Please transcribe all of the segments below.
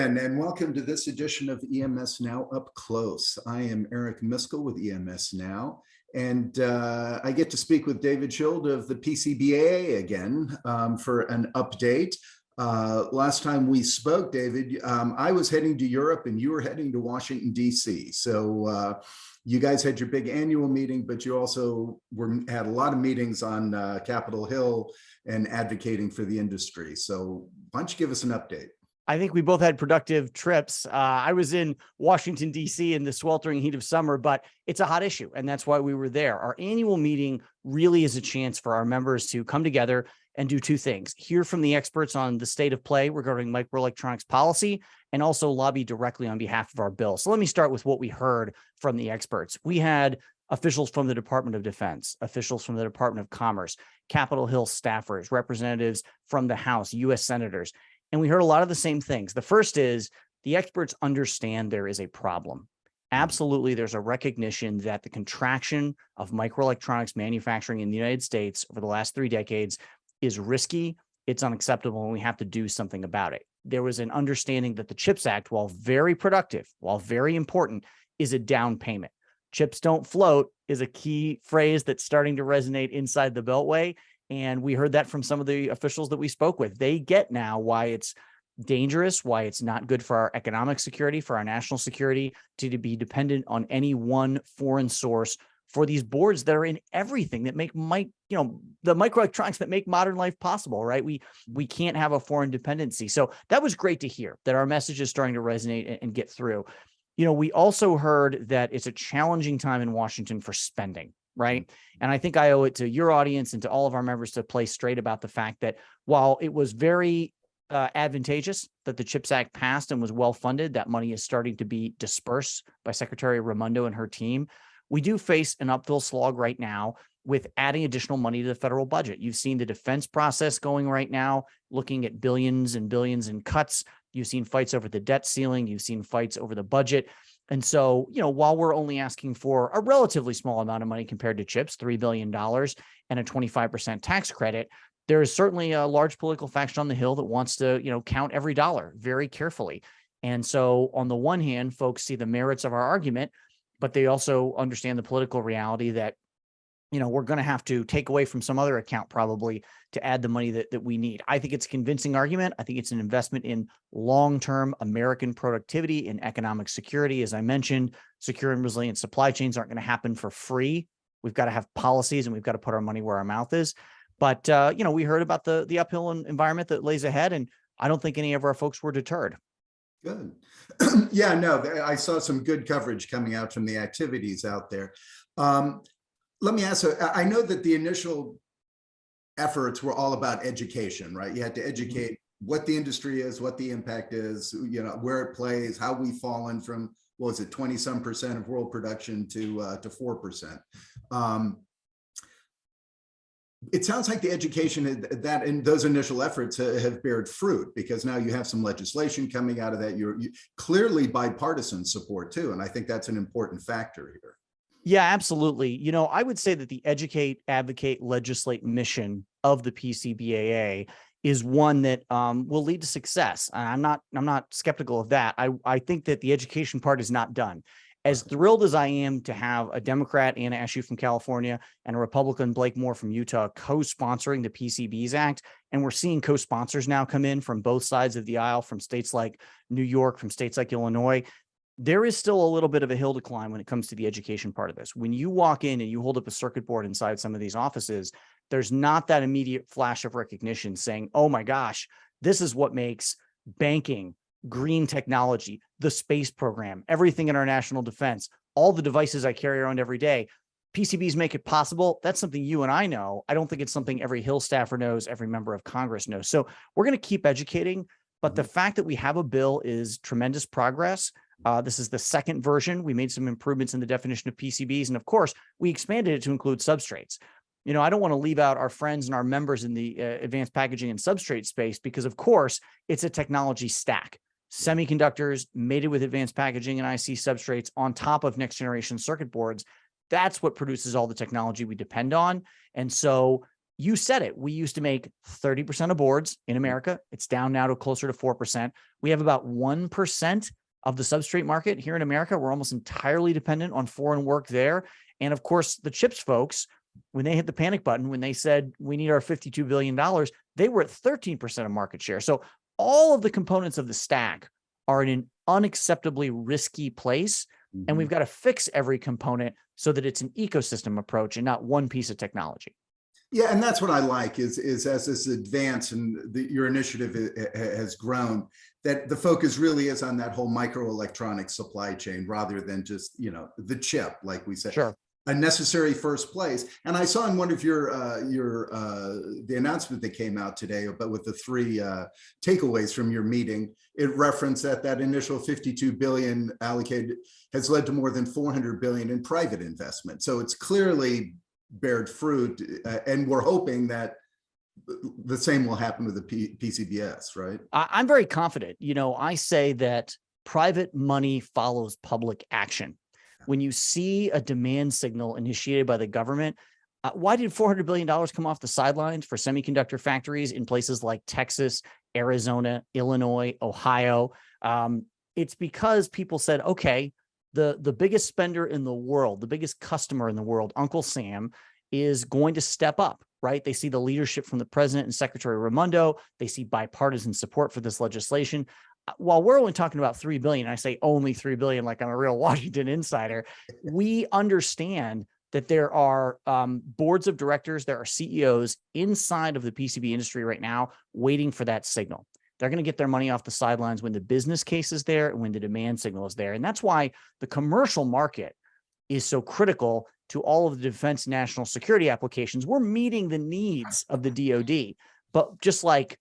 again, and welcome to this edition of EMS Now Up Close. I am Eric Miskell with EMS Now, and I get to speak with David Schild of the PCBAA again for an update. Last time we spoke, David, I was heading to Europe and you were heading to Washington, D.C. So you guys had your big annual meeting, but you also had a lot of meetings on Capitol Hill and advocating for the industry. So why don't you give us an update? I think we both had productive trips. I was in Washington, D.C. in the sweltering heat of summer, but it's a hot issue, and that's why we were there. Our annual meeting really is a chance for our members to come together and do two things: hear from the experts on the state of play regarding microelectronics policy, and also lobby directly on behalf of our bill. So let me start with what we heard from the experts. We had officials from the Department of Defense, officials from the Department of Commerce, Capitol Hill staffers, representatives from the House, U.S. senators. And we heard a lot of the same things. The first is the experts understand there is a problem. Absolutely, there's a recognition that the contraction of microelectronics manufacturing in the United States over the last 3 decades is risky, it's unacceptable, and we have to do something about it. There was an understanding that the CHIPS Act, while very productive, while very important, is a down payment. Chips don't float is a key phrase that's starting to resonate inside the Beltway. And we heard that from some of the officials that we spoke with. They get now why it's dangerous, why it's not good for our economic security, for our national security, to be dependent on any one foreign source for these boards that are in everything that make the microelectronics that make modern life possible, right? We can't have a foreign dependency. So that was great to hear that our message is starting to resonate and get through. We also heard that it's a challenging time in Washington for spending. Right. And I think I owe it to your audience and to all of our members to play straight about the fact that while it was very advantageous that the CHIPS Act passed and was well funded, that money is starting to be dispersed by Secretary Raimondo and her team. We do face an uphill slog right now with adding additional money to the federal budget. You've seen the defense process going right now, looking at billions and billions in cuts. You've seen fights over the debt ceiling. You've seen fights over the budget. And so, while we're only asking for a relatively small amount of money compared to CHIPS, $3 billion and a 25% tax credit, there is certainly a large political faction on the Hill that wants to, count every dollar very carefully. And so on the one hand, folks see the merits of our argument, but they also understand the political reality that, we're going to have to take away from some other account probably to add the money that we need. I think it's a convincing argument. I think it's an investment in long-term American productivity and economic security. As I mentioned, secure and resilient supply chains aren't going to happen for free. We've got to have policies and we've got to put our money where our mouth is. But, we heard about the uphill environment that lays ahead, and I don't think any of our folks were deterred. Good. Yeah, no, I saw some good coverage coming out from the activities out there. Let me ask, I know that the initial efforts were all about education, right? You had to educate what the industry is, what the impact is, where it plays, how we've fallen from, what was it, 20-some% of world production to 4%. It sounds like the education that and those initial efforts have bared fruit, because now you have some legislation coming out of that. You're clearly bipartisan support too. And I think that's an important factor here. Yeah, absolutely. I would say that the educate, advocate, legislate mission of the PCBAA is one that will lead to success. I'm not skeptical of that. I think that the education part is not done. As thrilled as I am to have a Democrat, Anna Eshoo from California, and a Republican, Blake Moore from Utah, co-sponsoring the PCBs Act, and we're seeing co-sponsors now come in from both sides of the aisle, from states like New York, from states like Illinois, there is still a little bit of a hill to climb when it comes to the education part of this. When you walk in and you hold up a circuit board inside some of these offices, there's not that immediate flash of recognition saying, oh my gosh, this is what makes banking, green technology, the space program, everything in our national defense, all the devices I carry around every day. PCBs make it possible. That's something you and I know. I don't think it's something every Hill staffer knows, every member of Congress knows. So we're going to keep educating, but the fact that we have a bill is tremendous progress. This is the second version. We made some improvements in the definition of PCBs. And of course, we expanded it to include substrates. I don't want to leave out our friends and our members in the advanced packaging and substrate space, because of course, it's a technology stack. Semiconductors mated with advanced packaging and IC substrates on top of next generation circuit boards. That's what produces all the technology we depend on. And so you said it. We used to make 30% of boards in America. It's down now to closer to 4%. We have about 1% of the substrate market here in America. We're almost entirely dependent on foreign work there. And of course, the chips folks, when they hit the panic button, when they said we need our $52 billion, they were at 13% of market share. So all of the components of the stack are in an unacceptably risky place. And we've got to fix every component so that it's an ecosystem approach and not one piece of technology. Yeah, and that's what I like is as this advance and your initiative has grown, that the focus really is on that whole microelectronic supply chain rather than just, you know, the chip, like we said. Sure. A necessary first place. And I saw in one of your the announcement that came out today, but with the 3 takeaways from your meeting, it referenced that that initial 52 billion allocated has led to more than 400 billion in private investment. So it's clearly bared fruit, and we're hoping that the same will happen with the PCBs, right? I'm very confident. You know, I say that private money follows public action. When you see a demand signal initiated by the government, why did $400 billion come off the sidelines for semiconductor factories in places like Texas, Arizona, Illinois, Ohio? It's because people said, okay, the biggest spender in the world, the biggest customer in the world, Uncle Sam, is going to step up, right? They see the leadership from the president and Secretary Raimondo. They see bipartisan support for this legislation. While we're only talking about 3 billion, I say only 3 billion, like I'm a real Washington insider, we understand that there are boards of directors, there are CEOs inside of the PCB industry right now waiting for that signal. They're going to get their money off the sidelines when the business case is there and when the demand signal is there. And that's why the commercial market is so critical to all of the defense national security applications. We're meeting the needs of the DoD, but just like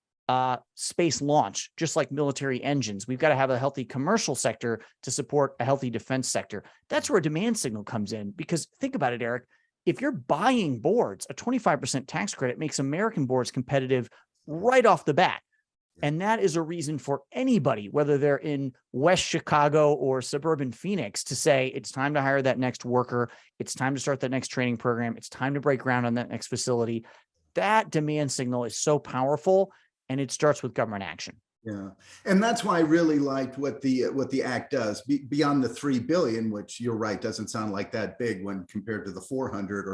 space launch, just like military engines, we've got to have a healthy commercial sector to support a healthy defense sector. That's where a demand signal comes in, because think about it, Eric, if you're buying boards, a 25% tax credit makes American boards competitive right off the bat. And that is a reason for anybody, whether they're in West Chicago or suburban Phoenix, to say it's time to hire that next worker. It's time to start that next training program. It's time to break ground on that next facility. That demand signal is so powerful, and it starts with government action. Yeah, and that's why I really liked what the act does beyond the 3 billion, which you're right doesn't sound like that big when compared to the 400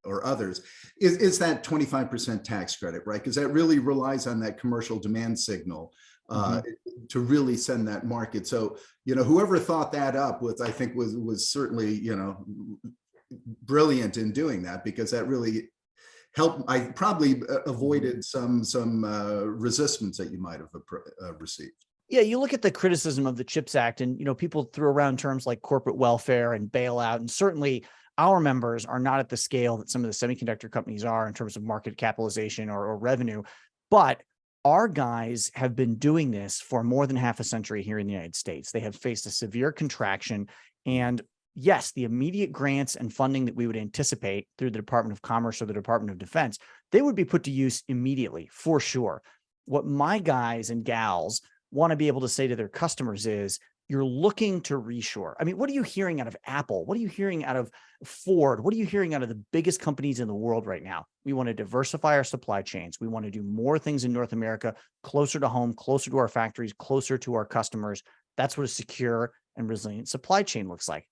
or others, is that 25% tax credit, right? Because that really relies on that commercial demand signal to really send that market. So, you know, whoever thought that up I think was certainly, you know, brilliant in doing that, because that really helped. I probably avoided some resistance that you might have received. Yeah, you look at the criticism of the CHIPS Act, and, you know, people threw around terms like corporate welfare and bailout, and certainly our members are not at the scale that some of the semiconductor companies are in terms of market capitalization or revenue. But our guys have been doing this for more than half a century here in the United States. They have faced a severe contraction. And yes, the immediate grants and funding that we would anticipate through the Department of Commerce or the Department of Defense, they would be put to use immediately, for sure. What my guys and gals want to be able to say to their customers is, you're looking to reshore. I mean, what are you hearing out of Apple? What are you hearing out of Ford? What are you hearing out of the biggest companies in the world right now? We want to diversify our supply chains. We want to do more things in North America, closer to home, closer to our factories, closer to our customers. That's what a secure and resilient supply chain looks like.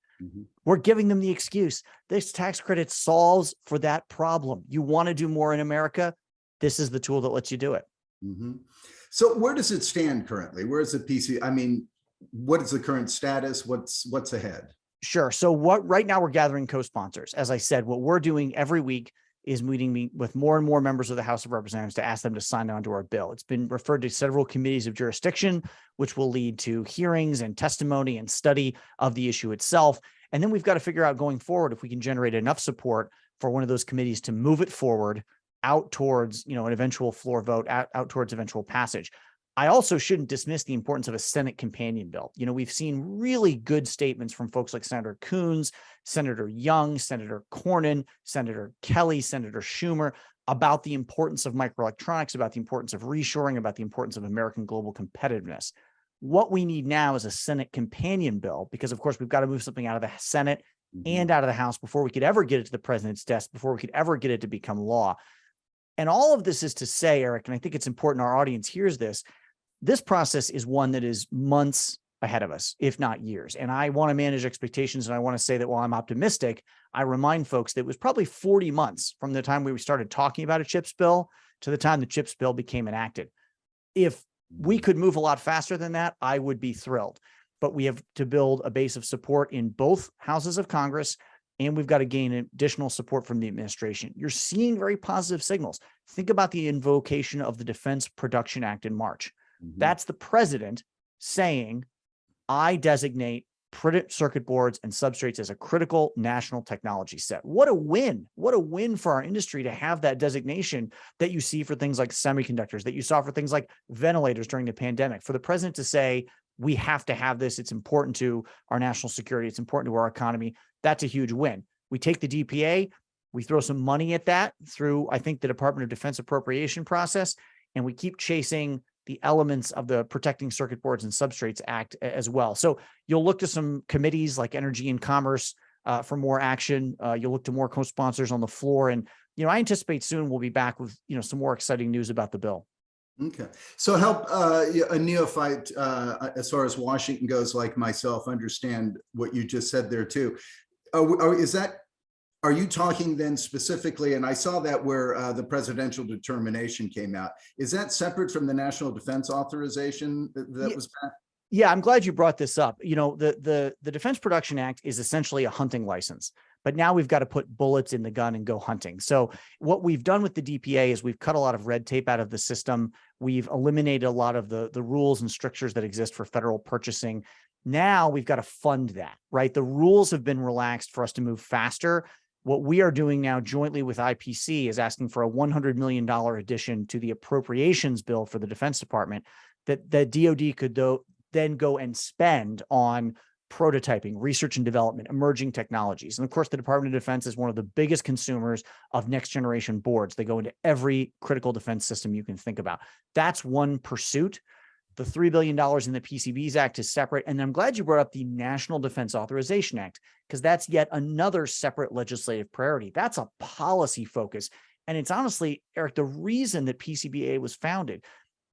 We're giving them the excuse. This tax credit solves for that problem. You want to do more in America? This is the tool that lets you do it. So where does it stand currently? Where is the PC? I mean, what is the current status? What's ahead? Sure. So right now we're gathering co-sponsors. As I said, what we're doing every week is meeting with more and more members of the House of Representatives to ask them to sign on to our bill. It's been referred to several committees of jurisdiction, which will lead to hearings and testimony and study of the issue itself. And then we've got to figure out going forward if we can generate enough support for one of those committees to move it forward out towards, you know, an eventual floor vote, out towards eventual passage. I also shouldn't dismiss the importance of a Senate companion bill. You know, we've seen really good statements from folks like Senator Coons, Senator Young, Senator Cornyn, Senator Kelly, Senator Schumer about the importance of microelectronics, about the importance of reshoring, about the importance of American global competitiveness. What we need now is a Senate companion bill, because, of course, we've got to move something out of the Senate and out of the House before we could ever get it to the president's desk, before we could ever get it to become law. And all of this is to say, Eric, and I think it's important our audience hears this process is one that is months ahead of us, if not years. And I want to manage expectations. And I want to say that while I'm optimistic, I remind folks that it was probably 40 months from the time we started talking about a CHIPS bill to the time the CHIPS bill became enacted. If we could move a lot faster than that, I would be thrilled. But we have to build a base of support in both houses of Congress, and we've got to gain additional support from the administration. You're seeing very positive signals. Think about the invocation of the Defense Production Act in March. That's the president saying, I designate printed circuit boards and substrates as a critical national technology set. What a win. What a win for our industry to have that designation that you see for things like semiconductors, that you saw for things like ventilators during the pandemic. For the president to say, we have to have this, it's important to our national security, it's important to our economy, that's a huge win. We take the DPA, we throw some money at that through, I think, the Department of Defense appropriation process, and we keep chasing the elements of the Protecting Circuit Boards and Substrates Act as well. So you'll look to some committees like Energy and Commerce for more action. You'll look to more co-sponsors on the floor. And, I anticipate soon we'll be back with, some more exciting news about the bill. Okay. So help a neophyte as far as Washington goes, like myself, understand what you just said there too. Are you talking then specifically, and I saw that where the presidential determination came out, is that separate from the National Defense Authorization that was passed? Yeah, I'm glad you brought this up. The Defense Production Act is essentially a hunting license, but now we've got to put bullets in the gun and go hunting. So what we've done with the DPA is we've cut a lot of red tape out of the system. We've eliminated a lot of the rules and strictures that exist for federal purchasing. Now we've got to fund that, right? The rules have been relaxed for us to move faster. What we are doing now jointly with IPC is asking for a $100 million addition to the appropriations bill for the Defense Department that DoD could then go and spend on prototyping, research and development, emerging technologies. And of course, the Department of Defense is one of the biggest consumers of next generation boards. They go into every critical defense system you can think about. That's one pursuit. The $3 billion in the PCBs Act is separate. And I'm glad you brought up the National Defense Authorization Act, because that's yet another separate legislative priority. That's a policy focus. And it's honestly, Eric, the reason that PCBAA was founded.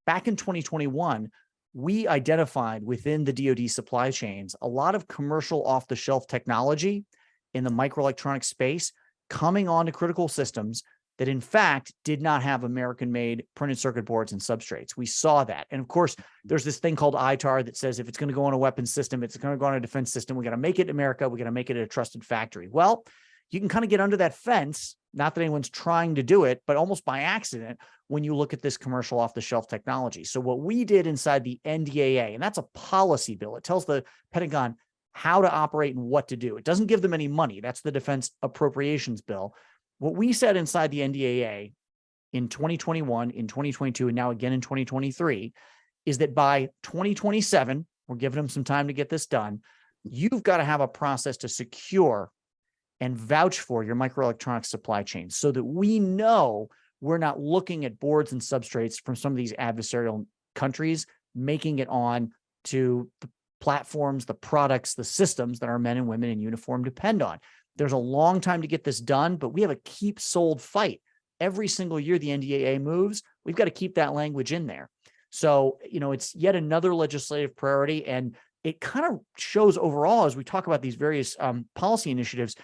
Back in 2021, we identified within the DoD supply chains a lot of commercial off-the-shelf technology in the microelectronic space coming onto critical systems that in fact did not have American-made printed circuit boards and substrates. We saw that. And of course, there's this thing called ITAR that says if it's going to go on a weapons system, it's going to go on a defense system, we got to make it in America, we got to make it a trusted factory. Well, you can kind of get under that fence, not that anyone's trying to do it, but almost by accident when you look at this commercial off-the-shelf technology. So what we did inside the NDAA, and that's a policy bill, it tells the Pentagon how to operate and what to do. It doesn't give them any money. That's the Defense Appropriations Bill. What we said inside the NDAA in 2021, in 2022, and now again in 2023, is that by 2027, we're giving them some time to get this done, you've got to have a process to secure and vouch for your microelectronics supply chain so that we know we're not looking at boards and substrates from some of these adversarial countries, making it on to the platforms, the products, the systems that our men and women in uniform depend on. There's a long time to get this done, but we have a keep sold fight. Every single year the NDAA moves, we've got to keep that language in there. So, it's yet another legislative priority, and it kind of shows overall as we talk about these various policy initiatives,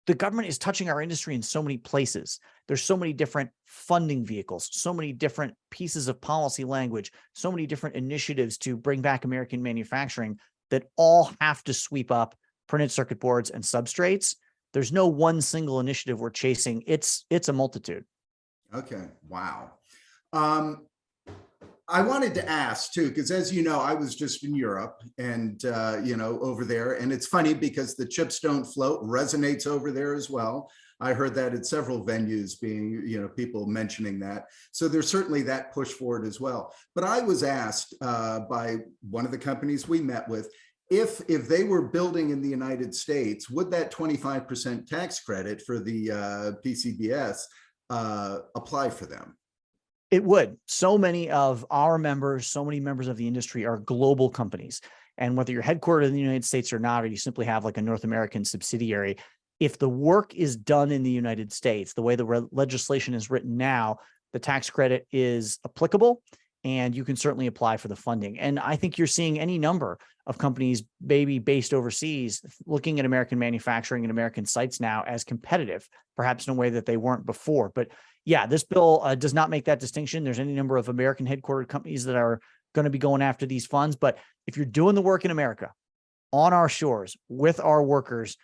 the government is touching our industry in so many places. There's so many different funding vehicles, so many different pieces of policy language, so many different initiatives to bring back American manufacturing that all have to sweep up printed circuit boards and substrates. There's no one single initiative we're chasing. It's a multitude. Okay. Wow. I wanted to ask too, because as you know, I was just in Europe and, over there, and it's funny because the chips don't float resonates over there as well. I heard that at several venues being, people mentioning that. So there's certainly that push forward as well. But I was asked by one of the companies we met with, if they were building in the United States, would that 25% tax credit for the PCBs apply for them? It would. So many of our members, so many members of the industry are global companies. And whether you're headquartered in the United States or not, or you simply have like a North American subsidiary, if the work is done in the United States, the way the legislation is written now, the tax credit is applicable and you can certainly apply for the funding. And I think you're seeing any number of companies maybe based overseas looking at American manufacturing and American sites now as competitive, perhaps in a way that they weren't before. But yeah, this bill does not make that distinction. There's any number of American headquartered companies that are going to be going after these funds. But if you're doing the work in America, on our shores, with our workers,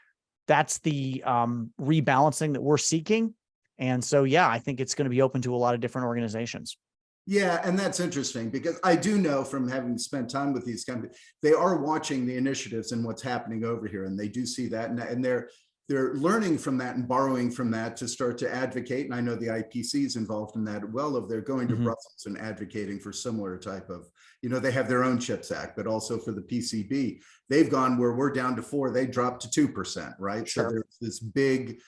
that's the rebalancing that we're seeking. And so, yeah, I think it's going to be open to a lot of different organizations. Yeah, and that's interesting because I do know from having spent time with these companies, they are watching the initiatives and what's happening over here, and they do see that, and they're learning from that and borrowing from that to start to advocate. And I know the IPC is involved in that well. Of they're going to Brussels and advocating for similar type of, they have their own CHIPS Act, but also for the PCB, they've gone where we're down to 4%, they dropped to 2%, right? Sure. So there's this big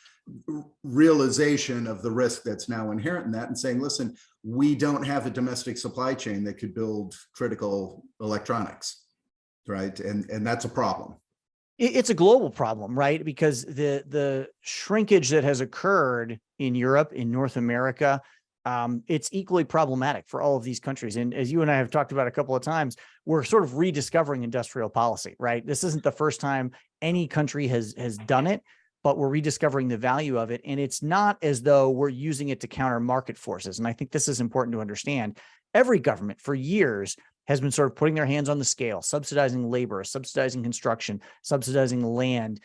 realization of the risk that's now inherent in that, and saying, listen, we don't have a domestic supply chain that could build critical electronics, right? And that's a problem. It's a global problem, right? Because the shrinkage that has occurred in Europe, in North America, it's equally problematic for all of these countries. And as you and I have talked about a couple of times, we're sort of rediscovering industrial policy, right? This isn't the first time any country has done it, but we're rediscovering the value of it. And it's not as though we're using it to counter market forces. And I think this is important to understand. Every government for years has been sort of putting their hands on the scale, subsidizing labor, subsidizing construction, subsidizing land,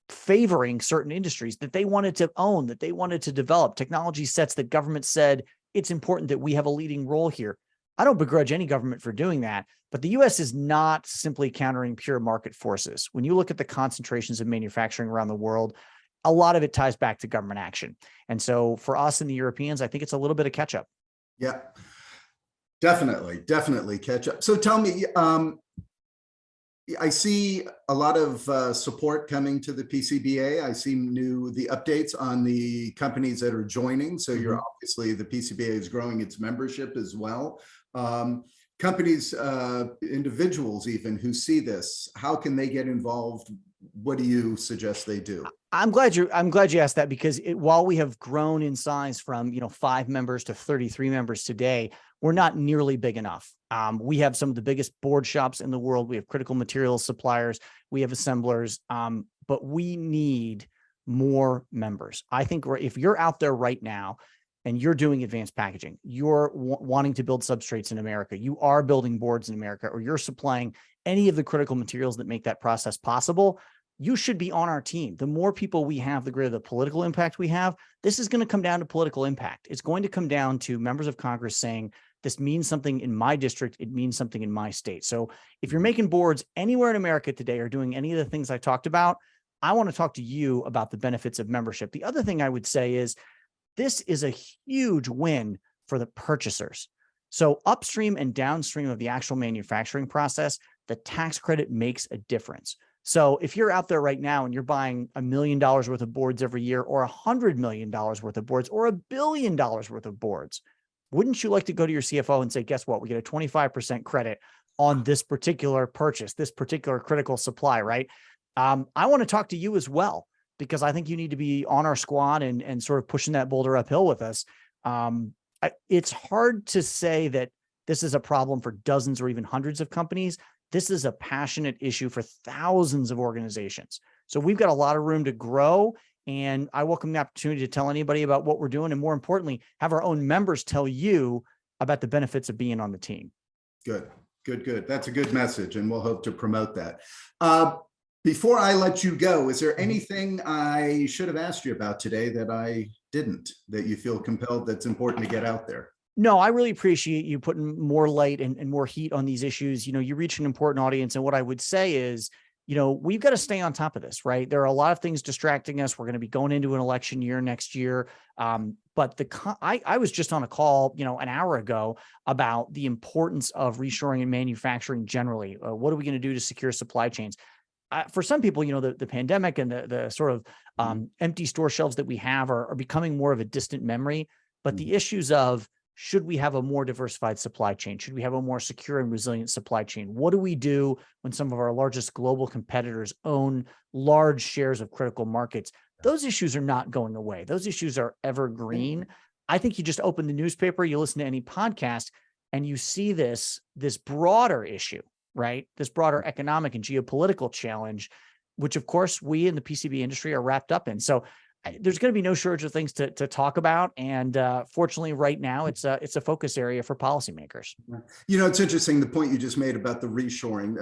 favoring certain industries that they wanted to own, that they wanted to develop, technology sets that government said it's important that we have a leading role here. I don't begrudge any government for doing that, but the U.S. is not simply countering pure market forces. When you look at the concentrations of manufacturing around the world, a lot of it ties back to government action. And so for us and the Europeans, I think it's a little bit of catch up. Yeah, definitely catch up. So tell me, I see a lot of support coming to the PCBA. I see the updates on the companies that are joining. So you're obviously, the PCBA is growing its membership as well. Companies, individuals even who see this, how can they get involved? What do you suggest they do? I'm glad you asked that, because while we have grown in size from 5 members to 33 members today, we're not nearly big enough. We have some of the biggest board shops in the world. We have critical materials suppliers. We have assemblers, but we need more members. I think if you're out there right now and you're doing advanced packaging, you're wanting to build substrates in America, you are building boards in America, or you're supplying any of the critical materials that make that process possible, you should be on our team. The more people we have, the greater the political impact we have. This is going to come down to political impact. It's going to come down to members of Congress saying, this means something in my district, it means something in my state. So if you're making boards anywhere in America today or doing any of the things I talked about, I want to talk to you about the benefits of membership. The other thing I would say is this is a huge win for the purchasers. So upstream and downstream of the actual manufacturing process, the tax credit makes a difference. So if you're out there right now and you're buying $1 million worth of boards every year, or $100 million worth of boards, or $1 billion worth of boards, wouldn't you like to go to your CFO and say, guess what? We get a 25% credit on this particular purchase, this particular critical supply, right? I want to talk to you as well, because I think you need to be on our squad and sort of pushing that boulder uphill with us. It's hard to say that this is a problem for dozens or even hundreds of companies. This is a passionate issue for thousands of organizations. So we've got a lot of room to grow. And I welcome the opportunity to tell anybody about what we're doing. And more importantly, have our own members tell you about the benefits of being on the team. Good. That's a good message. And we'll hope to promote that. Before I let you go, is there anything I should have asked you about today that I didn't, that you feel compelled, that's important to get out there? No, I really appreciate you putting more light and more heat on these issues. You reach an important audience. And what I would say is, we've got to stay on top of this, right? There are a lot of things distracting us. We're going to be going into an election year next year. But I was just on a call, an hour ago about the importance of reshoring and manufacturing generally. What are we going to do to secure supply chains? For some people, the pandemic and the sort of empty store shelves that we have are becoming more of a distant memory. But the issues of, should we have a more diversified supply chain? Should we have a more secure and resilient supply chain? What do we do when some of our largest global competitors own large shares of critical markets? those issues are not going away. Those issues are evergreen. I think you just open the newspaper, you listen to any podcast, and you see this broader issue, right? This broader economic and geopolitical challenge, which of course we in the PCB industry are wrapped up in. So there's going to be no shortage of things to talk about. And fortunately, right now, it's a focus area for policymakers. You know, it's interesting, the point you just made about the reshoring.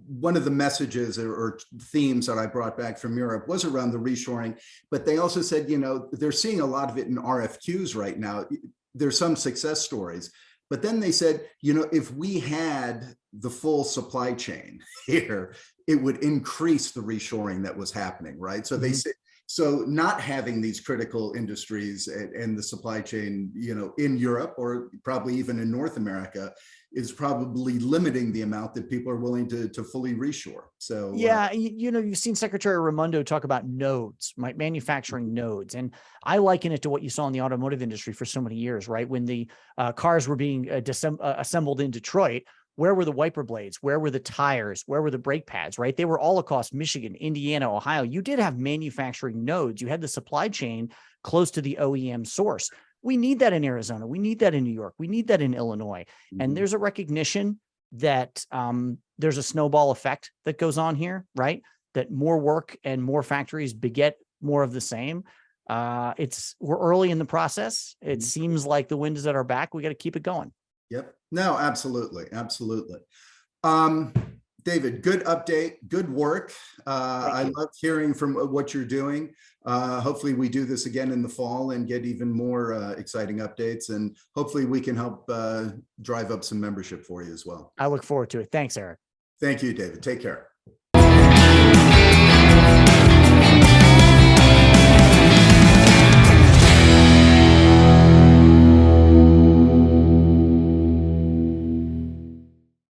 One of the messages or themes that I brought back from Europe was around the reshoring, but they also said, you know, they're seeing a lot of it in RFQs right now. There's some success stories, but then they said, you know, if we had the full supply chain here, it would increase the reshoring that was happening, right? So they said, so not having these critical industries and the supply chain, you know, in Europe or probably even in North America is probably limiting the amount that people are willing to fully reshore. So yeah, you know, you've seen Secretary Raimondo talk about nodes, right? Manufacturing nodes. And I liken it to what you saw in the automotive industry for so many years, right? When the cars were being assembled in Detroit, where were the wiper blades? Where were the tires? Where were the brake pads, right? They were all across Michigan, Indiana, Ohio. You did have manufacturing nodes. You had the supply chain close to the OEM source. We need that in Arizona. We need that in New York. We need that in Illinois. And there's a recognition that there's a snowball effect that goes on here, right? That more work and more factories beget more of the same. We're early in the process. It seems like the wind is at our back. We got to keep it going. Yep. No, absolutely. Absolutely. David, good update. Good work. I love hearing from what you're doing. Hopefully we do this again in the fall and get even more exciting updates. And hopefully we can help drive up some membership for you as well. I look forward to it. Thanks, Eric. Thank you, David. Take care.